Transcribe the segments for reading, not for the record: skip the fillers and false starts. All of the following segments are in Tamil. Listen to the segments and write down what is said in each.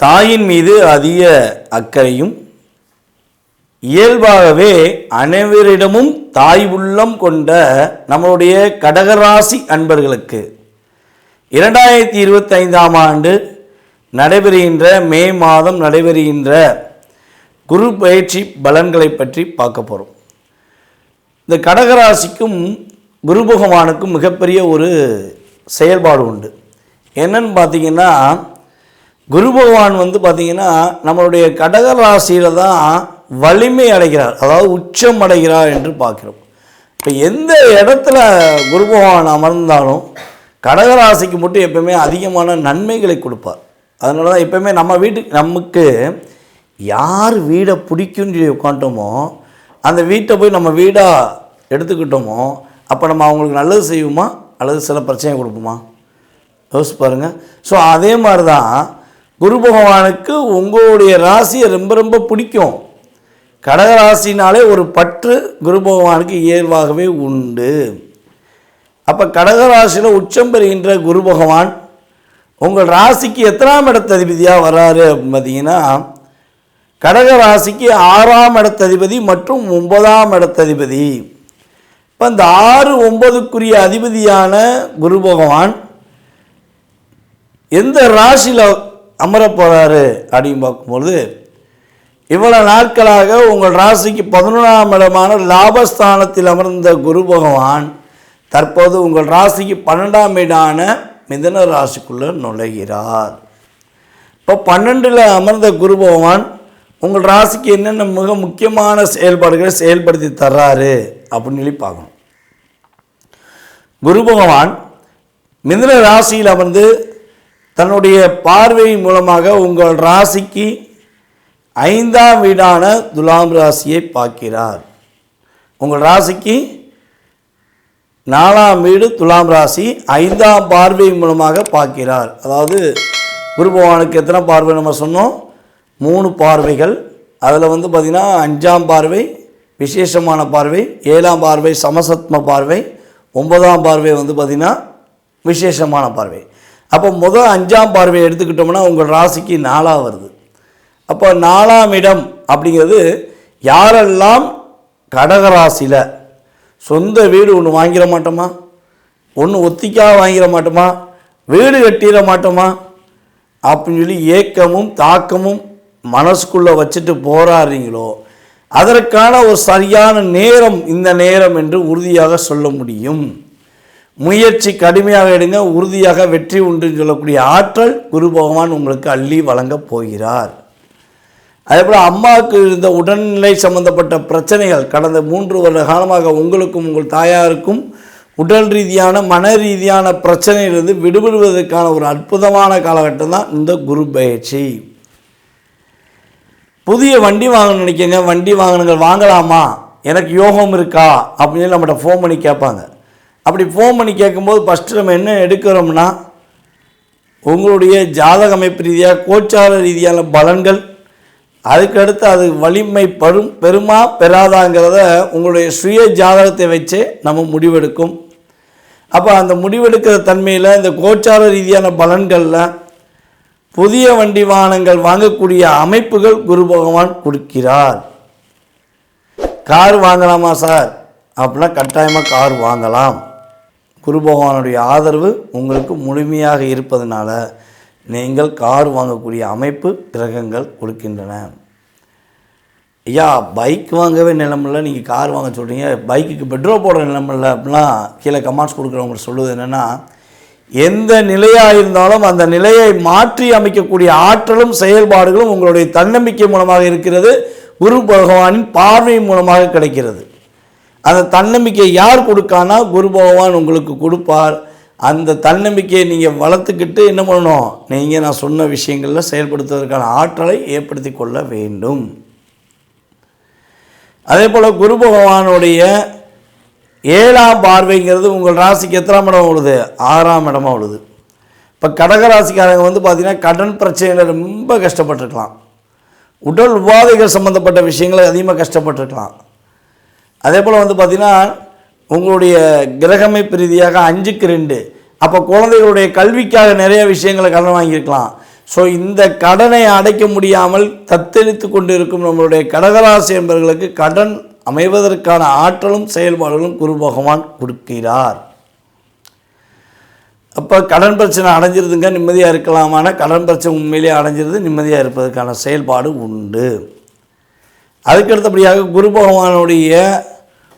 தாயின் மீது அதிக அக்கறையும் இயல்பாகவே அனைவரிடமும் தாய் உள்ளம் கொண்ட நம்மளுடைய கடகராசி அன்பர்களுக்கு 2025ஆம் ஆண்டு நடைபெறுகின்ற மே மாதம் நடைபெறுகின்ற குரு பயிற்சி பலன்களை பற்றி பார்க்க போகிறோம். இந்த கடகராசிக்கும் குரு பகவானுக்கும் மிகப்பெரிய ஒரு செயல்பாடு உண்டு. என்னன்னு பார்த்தீங்கன்னா, குரு பகவான் பார்த்தீங்கன்னா நம்மளுடைய கடகராசியில் தான் வலிமை அடைகிறார், அதாவது உச்சம் அடைகிறார் என்று பார்க்கிறோம். இப்போ எந்த இடத்துல குரு பகவான் அமர்ந்தாலும் கடகராசிக்கு மட்டும் எப்பவுமே அதிகமான நன்மைகளை கொடுப்பார். அதனால தான் எப்பவுமே நமக்கு யார் வீடை பிடிக்குன்னு சொல்லி உட்காந்துட்டோமோ அந்த வீட்டை போய் நம்ம வீடாக எடுத்துக்கிட்டோமோ அப்போ நம்ம அவங்களுக்கு நல்லது செய்வோமா அல்லது சில பிரச்சனை கொடுப்போமா? யோசிச்சு பாருங்கள். ஸோ அதே மாதிரி தான் குரு பகவானுக்கு உங்களுடைய ராசியை ரொம்ப ரொம்ப பிடிக்கும். கடகராசினாலே ஒரு பற்று குரு பகவானுக்கு இயல்பாகவே உண்டு. அப்போ கடகராசியில் உச்சம் பெறுகின்ற குரு பகவான் உங்கள் ராசிக்கு எத்தனாம் இடத்ததிபதியாக வராரு அப்படின்னு பார்த்தீங்கன்னா, கடகராசிக்கு 6ஆம் இடத்ததிபதி மற்றும் 9ஆம் இடத்ததிபதி. இப்போ இந்த 6, 9க்குரிய அதிபதியான குரு பகவான் எந்த ராசியில் அமர போகிறாரு அப்படின்னு பார்க்கும்பொழுது, இவ்வளோ நாட்களாக உங்கள் ராசிக்கு 11ஆம் இடமான லாபஸ்தானத்தில் அமர்ந்த குரு பகவான் தற்போது உங்கள் ராசிக்கு 12ஆம் வீடான மிதுன ராசிக்குள்ளே நுழைகிறார். இப்போ 12ல் அமர்ந்த குரு பகவான் உங்கள் ராசிக்கு என்னென்ன மிக முக்கியமான செயல்பாடுகளை செயல்படுத்தி தர்றாரு அப்படின்னு சொல்லி பார்க்கணும். குரு பகவான் மிதுன ராசியில் அமர்ந்து தன்னுடைய பார்வையின் மூலமாக உங்கள் ராசிக்கு 5ஆம் வீடான துலாம் ராசியை பார்க்கிறார். உங்கள் ராசிக்கு 4ஆம் வீடு துலாம் ராசி 5ஆம் பார்வை மூலமாக பார்க்கிறார். அதாவது குரு பகவானுக்கு எத்தனை பார்வை நம்ம சொன்னோம்? 3 பார்வைகள். அதில் பார்த்திங்கன்னா 5ஆம் பார்வை விசேஷமான பார்வை, 7ஆம் பார்வை சமசத்ம பார்வை, 9ஆம் பார்வை பார்த்திங்கன்னா விசேஷமான பார்வை. அப்போ முதல் 5ஆம் பார்வையை எடுத்துக்கிட்டோம்னா உங்கள் ராசிக்கு 4ஆக வருது. அப்போ 4ஆம் இடம் அப்படிங்கிறது யாரெல்லாம் கடகராசியில் சொந்த வீடு ஒன்று வாங்கிட மாட்டோமா, ஒன்று ஒத்திக்காக வாங்கிட மாட்டோமா, வீடு கட்டிட மாட்டோமா அப்படின்னு சொல்லி ஏக்கமும் தாக்கமும் மனசுக்குள்ளே வச்சுட்டு போராடுறீங்களோ அதற்கான ஒரு சரியான நேரம் இந்த நேரம் என்று உறுதியாக சொல்ல முடியும். முயற்சி கடுமையாக எடுங்க, உறுதியாக வெற்றி உண்டுன்னு சொல்லக்கூடிய ஆற்றல் குரு பகவான் உங்களுக்கு அள்ளி வழங்கப் போகிறார். அதே போல் அம்மாவுக்கு இருந்த உடல்நிலை சம்பந்தப்பட்ட பிரச்சனைகள் கடந்த 3 வருட காலமாக உங்களுக்கும் உங்கள் தாயாருக்கும் உடல் ரீதியான மன ரீதியான பிரச்சனையிலிருந்து விடுபடுவதற்கான ஒரு அற்புதமான காலகட்டம் தான் இந்த குரு பயிற்சி. புதிய வண்டி வாங்கணும்னு நினைக்கங்க, வண்டி வாங்கணுங்கள் வாங்கலாமா, எனக்கு யோகம் இருக்கா அப்படின்னு நம்மகிட்ட ஃபோன் பண்ணி கேட்பாங்க. அப்படி ஃபோன் பண்ணி கேட்கும்போது ஃபஸ்ட்டு நம்ம என்ன எடுக்கிறோம்னா உங்களுடைய ஜாதக அமைப்பு ரீதியாக கோச்சார ரீதியான பலன்கள், அதுக்கடுத்து அது வலிமை பெருமா பெறாதாங்கிறத உங்களுடைய சுய ஜாதகத்தை வச்சே நம்ம முடிவெடுக்கும். அப்போ அந்த முடிவெடுக்கிற தன்மையில் இந்த கோச்சார ரீதியான பலன்களில் புதிய வண்டி வாகனங்கள் வாங்கக்கூடிய அமைப்புகள் குரு பகவான் கொடுக்கிறார். கார் வாங்கலாமா சார் அப்படின்னா கட்டாயமாக கார் வாங்கலாம். குரு பகவானுடைய ஆதரவு உங்களுக்கு முழுமையாக இருப்பதனால நீங்கள் கார் வாங்கக்கூடிய அமைப்பு கிரகங்கள் கொடுக்கின்றன. ஐயா பைக் வாங்கவே நிலமில்லை, நீங்கள் கார் வாங்க சொல்கிறீங்க, பைக்குக்கு பெட்ரோல் போடுற நிலமில்லை அப்படிலாம் கீழே கமெண்ட்ஸ் கொடுக்குறவங்க சொல்லுவது என்னென்னா, எந்த நிலையாக இருந்தாலும் அந்த நிலையை மாற்றி அமைக்கக்கூடிய ஆற்றலும் செயல்பாடுகளும் உங்களுடைய தன்னம்பிக்கை மூலமாக இருக்கிறது, குரு பகவானின் பார்வை மூலமாக கிடைக்கிறது. அந்த தன்னம்பிக்கை யார் கொடுக்கானா குரு பகவான் உங்களுக்கு கொடுப்பார். அந்த தன்னம்பிக்கையை நீங்கள் வளர்த்துக்கிட்டு என்ன பண்ணணும், நீங்கள் நான் சொன்ன விஷயங்களில் செயல்படுத்துவதற்கான ஆற்றலை ஏற்படுத்தி கொள்ள வேண்டும். அதே போல் குரு பகவானுடைய 7ஆம் பார்வைங்கிறது உங்கள் ராசிக்கு எத்தனாம் இடம் விழுது? 6ஆம் இடமாக விழுது. இப்போ கடகராசிக்காரங்க பார்த்திங்கன்னா கடன் பிரச்சனையில் ரொம்ப கஷ்டப்பட்டுருக்கலாம், உடல் உபாதைகள் சம்மந்தப்பட்ட விஷயங்களை அதிகமாக கஷ்டப்பட்டுருக்கலாம். அதே போல் பார்த்திங்கன்னா உங்களுடைய கிரகமைப்பு ரீதியாக 5க்கு 2, அப்போ குழந்தைகளுடைய கல்விக்காக நிறைய விஷயங்களை கடன் வாங்கியிருக்கலாம். ஸோ இந்த கடனை அடைக்க முடியாமல் தத்தளித்து கொண்டு இருக்கும் நம்மளுடைய கடகராசி என்பவர்களுக்கு கடன் அமைவதற்கான ஆற்றலும் செயல்பாடுகளும் குரு பகவான் கொடுக்கிறார். அப்போ கடன் பிரச்சனை அடைஞ்சிருதுங்க, நிம்மதியாக இருக்கலாமான கடன் பிரச்சனை உண்மையிலேயே அடைஞ்சிருது, நிம்மதியாக இருப்பதற்கான செயல்பாடு உண்டு. அதுக்கடுத்தபடியாக குரு பகவானுடைய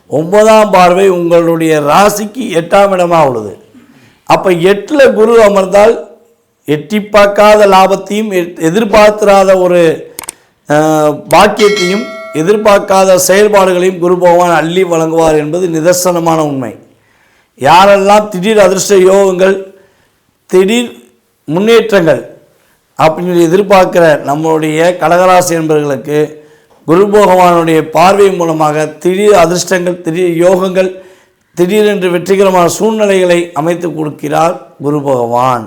9ஆம் பார்வை உங்களுடைய ராசிக்கு 8ஆம் இடமாக உள்ளது. அப்போ 8ல் குரு அமர்ந்தால் எட்டி பார்க்காத லாபத்தையும் எதிர்பார்த்திராத ஒரு பாக்கியத்தையும் எதிர்பார்க்காத செயல்பாடுகளையும் குரு பகவான் அள்ளி வழங்குவார் என்பது நிதர்சனமான உண்மை. யாரெல்லாம் திடீர் அதிர்ஷ்ட யோகங்கள், திடீர் முன்னேற்றங்கள் அப்படின்னு எதிர்பார்க்குற நம்மளுடைய கடகராசி என்பவர்களுக்கு குரு பகவானுடைய பார்வை மூலமாக திடீர் அதிர்ஷ்டங்கள், திடீர் யோகங்கள், திடீரென்று வெற்றிகரமான சூழ்நிலைகளை அமைத்து கொடுக்கிறார் குரு பகவான்.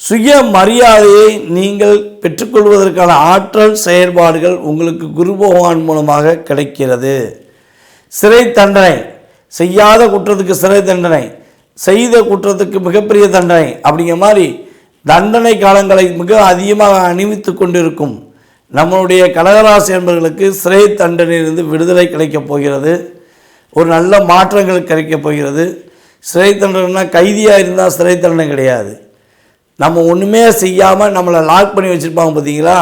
சுய மரியாதையை நீங்கள் பெற்றுக்கொள்வதற்கான ஆற்றல் செயல்பாடுகள் உங்களுக்கு குரு பகவான் மூலமாக கிடைக்கிறது. சிறை தண்டனை, செய்யாத குற்றத்துக்கு சிறை தண்டனை, செய்த குற்றத்துக்கு மிகப்பெரிய தண்டனை அப்படிங்கிற மாதிரி தண்டனை காலங்களை மிக அதிகமாக அணிவித்து கொண்டிருக்கும் நம்மளுடைய கடகராசி என்பவர்களுக்கு சிறை தண்டனையிலிருந்து விடுதலை கிடைக்கப் போகிறது. ஒரு நல்ல மாற்றங்கள் கிடைக்கப் போகிறது. சிறை தண்டனைனா கைதியாக இருந்தால் சிறை தண்டனை கிடையாது. நம்ம ஒன்றுமே செய்யாமல் நம்மளை லாக் பண்ணி வச்சுருப்பாங்க பார்த்தீங்களா,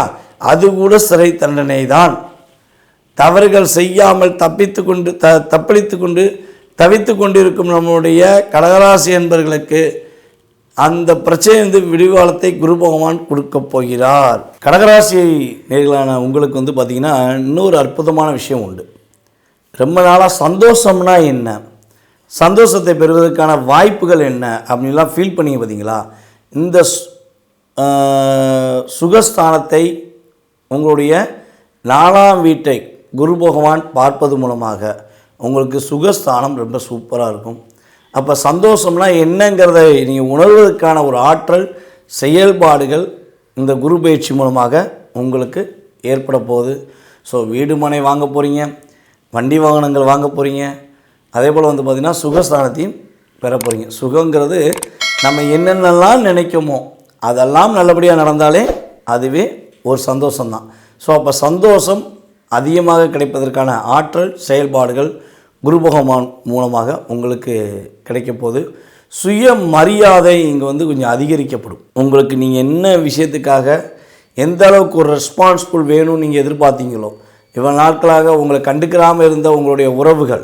அது கூட சிறை தண்டனை தான். தவறுகள் செய்யாமல் தவித்து கொண்டிருக்கும் நம்முடைய கடகராசி என்பவர்களுக்கு அந்த பிரச்சனை விடிவாளத்தை குரு பகவான் கொடுக்க போகிறார். கடகராசி நேர்களான உங்களுக்கு பார்த்திங்கன்னா இன்னொரு அற்புதமான விஷயம் உண்டு. ரொம்ப நாளாக சந்தோஷம்னா என்ன, சந்தோஷத்தை பெறுவதற்கான வாய்ப்புகள் என்ன அப்படின்லாம் ஃபீல் பண்ணி பார்த்தீங்களா. இந்த சுகஸ்தானத்தை உங்களுடைய 4ஆம் வீட்டை குரு பகவான் பார்ப்பது மூலமாக உங்களுக்கு சுகஸ்தானம் ரொம்ப சூப்பராக இருக்கும். அப்போ சந்தோஷம்னா என்னங்கிறத நீங்கள் உணர்வதற்கான ஒரு ஆற்றல் செயல்பாடுகள் இந்த குரு பயிற்சி மூலமாக உங்களுக்கு ஏற்பட போகுது. ஸோ வீடு மனை வாங்க போகிறீங்க, வண்டி வாகனங்கள் வாங்க போகிறீங்க, அதே போல் பார்த்திங்கன்னா சுகஸ்தானத்தையும் பெற போகிறீங்க. சுகங்கிறது நம்ம என்னென்னலாம் நினைக்குமோ அதெல்லாம் நல்லபடியாக நடந்தாலே அதுவே ஒரு சந்தோஷம்தான். ஸோ அப்போ சந்தோஷம் அதிகமாக கிடைப்பதற்கான ஆற்றல் செயல்பாடுகள் குரு பகவான் மூலமாக உங்களுக்கு கிடைக்க போகுது. சுய மரியாதை இங்கே கொஞ்சம் அதிகரிக்கப்படும். உங்களுக்கு நீங்கள் என்ன விஷயத்துக்காக எந்த அளவுக்கு ஒரு ரெஸ்பான்சிபிள் வேணும்னு நீங்கள் எதிர்பார்த்தீங்களோ, இவ்வளோ நாட்களாக உங்களை கண்டுக்கிறாமல் இருந்த உங்களுடைய உறவுகள்,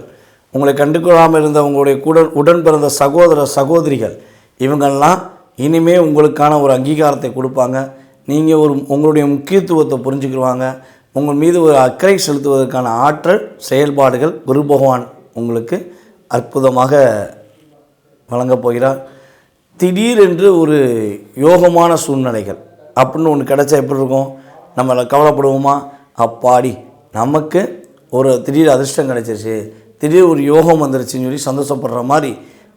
உங்களை கண்டுக்கிறாமல் இருந்த உங்களுடைய உடன் பிறந்த சகோதரிகள், இவங்கெல்லாம் இனிமேல் உங்களுக்கான ஒரு அங்கீகாரத்தை கொடுப்பாங்க. நீங்கள் உங்களுடைய முக்கியத்துவத்தை புரிஞ்சுக்கிடுவாங்க. உங்கள் மீது ஒரு அக்கறை செலுத்துவதற்கான ஆற்றல் செயல்பாடுகள் குரு பகவான் உங்களுக்கு அற்புதமாக வழங்கப் போகிறார். திடீரென்று ஒரு யோகமான சூழ்நிலைகள் அப்படின்னு ஒன்று கிடைச்சா எப்படி இருக்கும்? நம்மளை கவலைப்படுவோமா? அப்பாடி நமக்கு ஒரு திடீர் அதிர்ஷ்டம் கிடைச்சிருச்சு, திடீர் ஒரு யோகம் வந்துருச்சுன்னு சொல்லி சந்தோஷப்படுற மாதிரி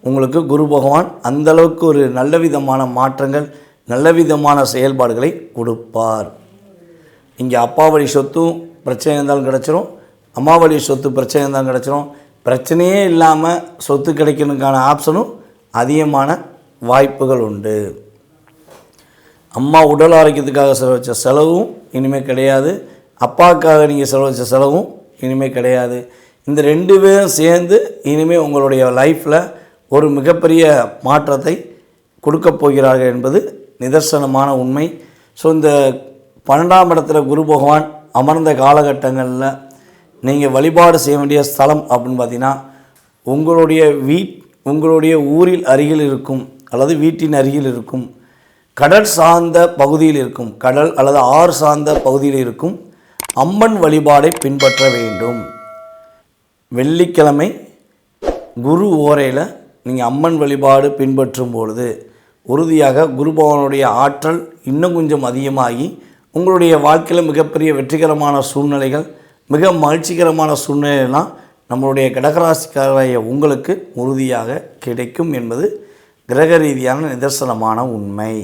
உங்களுக்கு குரு பகவான் அந்தளவுக்கு ஒரு நல்ல விதமான மாற்றங்கள், நல்ல விதமான செயல்பாடுகளை கொடுப்பார். இங்கே அப்பா வழி சொத்தும் பிரச்சனை இருந்தாலும் கிடச்சிரும், அம்மா வழி சொத்து பிரச்சனை இருந்தாலும் கிடச்சிரும். பிரச்சனையே இல்லாமல் சொத்து கிடைக்கிறதுக்கான ஆப்ஷனும் அதிகமான வாய்ப்புகள் உண்டு. அம்மா உடல் ஆரோக்கியத்துக்காக செலவச்ச செலவும் இனிமேல் கிடையாது, அப்பாவுக்காக நீங்கள் செலவச்ச செலவும் இனிமேல் கிடையாது. இந்த 2 பேரும் சேர்ந்து இனிமேல் உங்களுடைய லைஃப்பில் ஒரு மிகப்பெரிய மாற்றத்தை கொடுக்க போகிறார்கள் என்பது நிதர்சனமான உண்மை. ஸோ இந்த 12ஆம் இடத்துல குரு பகவான் அமர்ந்த காலகட்டங்களில் நீங்கள் வழிபாடு செய்ய வேண்டிய ஸ்தலம் அப்படின்னு பார்த்தீங்கன்னா உங்களுடைய ஊரில் அருகில் இருக்கும் அல்லது வீட்டின் அருகில் இருக்கும் கடல் சார்ந்த பகுதியில் இருக்கும், கடல் அல்லது ஆறு சார்ந்த பகுதியில் இருக்கும் அம்மன் வழிபாடை பின்பற்ற வேண்டும். வெள்ளிக்கிழமை குரு ஓரையில் நீங்கள் அம்மன் வழிபாடு பின்பற்றும் பொழுது உறுதியாக குரு பகவானுடைய ஆற்றல் இன்னும் கொஞ்சம் அதிகமாகி உங்களுடைய வாழ்க்கையில் மிகப்பெரிய வெற்றிகரமான சூழ்நிலைகள், மிக மகிழ்ச்சிகரமான சூழ்நிலையெல்லாம் நம்மளுடைய கடகராசிக்காரைய உங்களுக்கு உறுதியாக கிடைக்கும் என்பது கிரக ரீதியான நிதர்சனமான உண்மை.